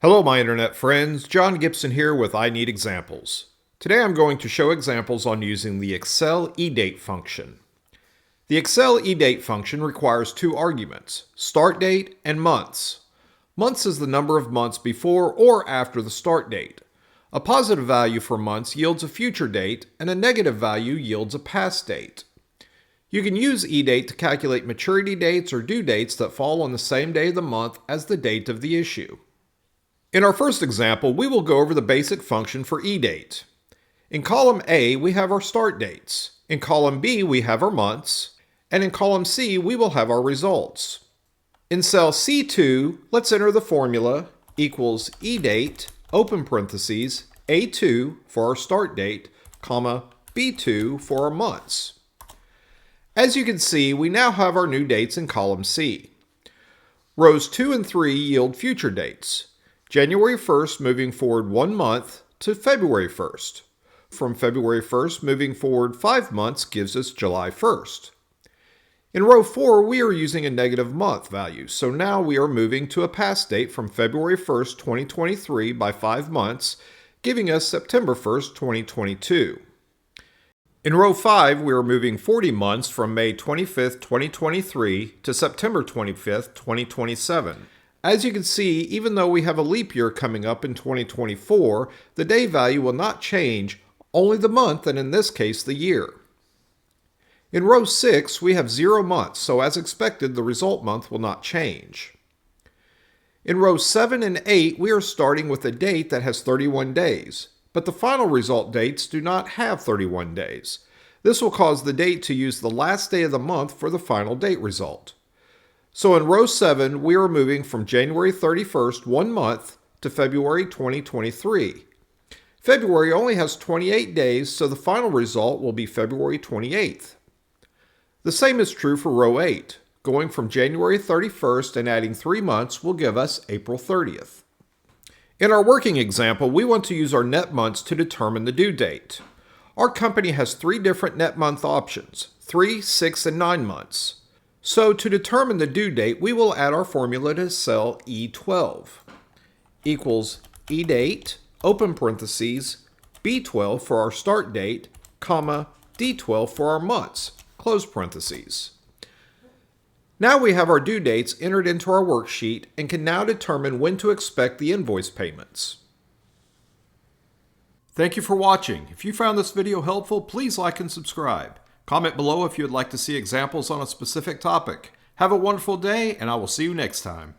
Hello my internet friends, John Gibson here with I Need Examples. Today I'm going to show examples on using the Excel EDate function. The Excel EDate function requires two arguments, start date and months. Months is the number of months before or after the start date. A positive value for months yields a future date and a negative value yields a past date. You can use EDate to calculate maturity dates or due dates that fall on the same day of the month as the date of the issue. In our first example, we will go over the basic function for EDate. In column A, we have our start dates. In column B, we have our months. And in column C, we will have our results. In cell C2, let's enter the formula equals EDate, open parentheses, A2 for our start date, comma, B2 for our months. As you can see, we now have our new dates in column C. Rows 2 and 3 yield future dates. January 1st moving forward 1 month to February 1st. From February 1st moving forward 5 months gives us July 1st. In row 4 we are using a negative month value, so now we are moving to a past date from February 1st, 2023 by 5 months, giving us September 1st, 2022. In row 5 we are moving 40 months from May 25th, 2023 to September 25th, 2027. As you can see, even though we have a leap year coming up in 2024, the day value will not change, only the month and in this case the year. In row 6, we have 0 months, so as expected, the result month will not change. In rows 7 and 8, we are starting with a date that has 31 days, but the final result dates do not have 31 days. This will cause the date to use the last day of the month for the final date result. So in row 7, we are moving from January 31st, 1 month, to February 2023. February only has 28 days, so the final result will be February 28th. The same is true for row 8. Going from January 31st and adding 3 months will give us April 30th. In our working example, we want to use our net months to determine the due date. Our company has 3 different net month options, 3, 6, and 9 months. So to determine the due date, we will add our formula to cell E12 equals EDate, open parentheses, B12 for our start date, comma, D12 for our months, close parentheses. Now we have our due dates entered into our worksheet and can now determine when to expect the invoice payments. Thank you for watching. If you found this video helpful, please like and subscribe. Comment below if you would like to see examples on a specific topic. Have a wonderful day, and I will see you next time.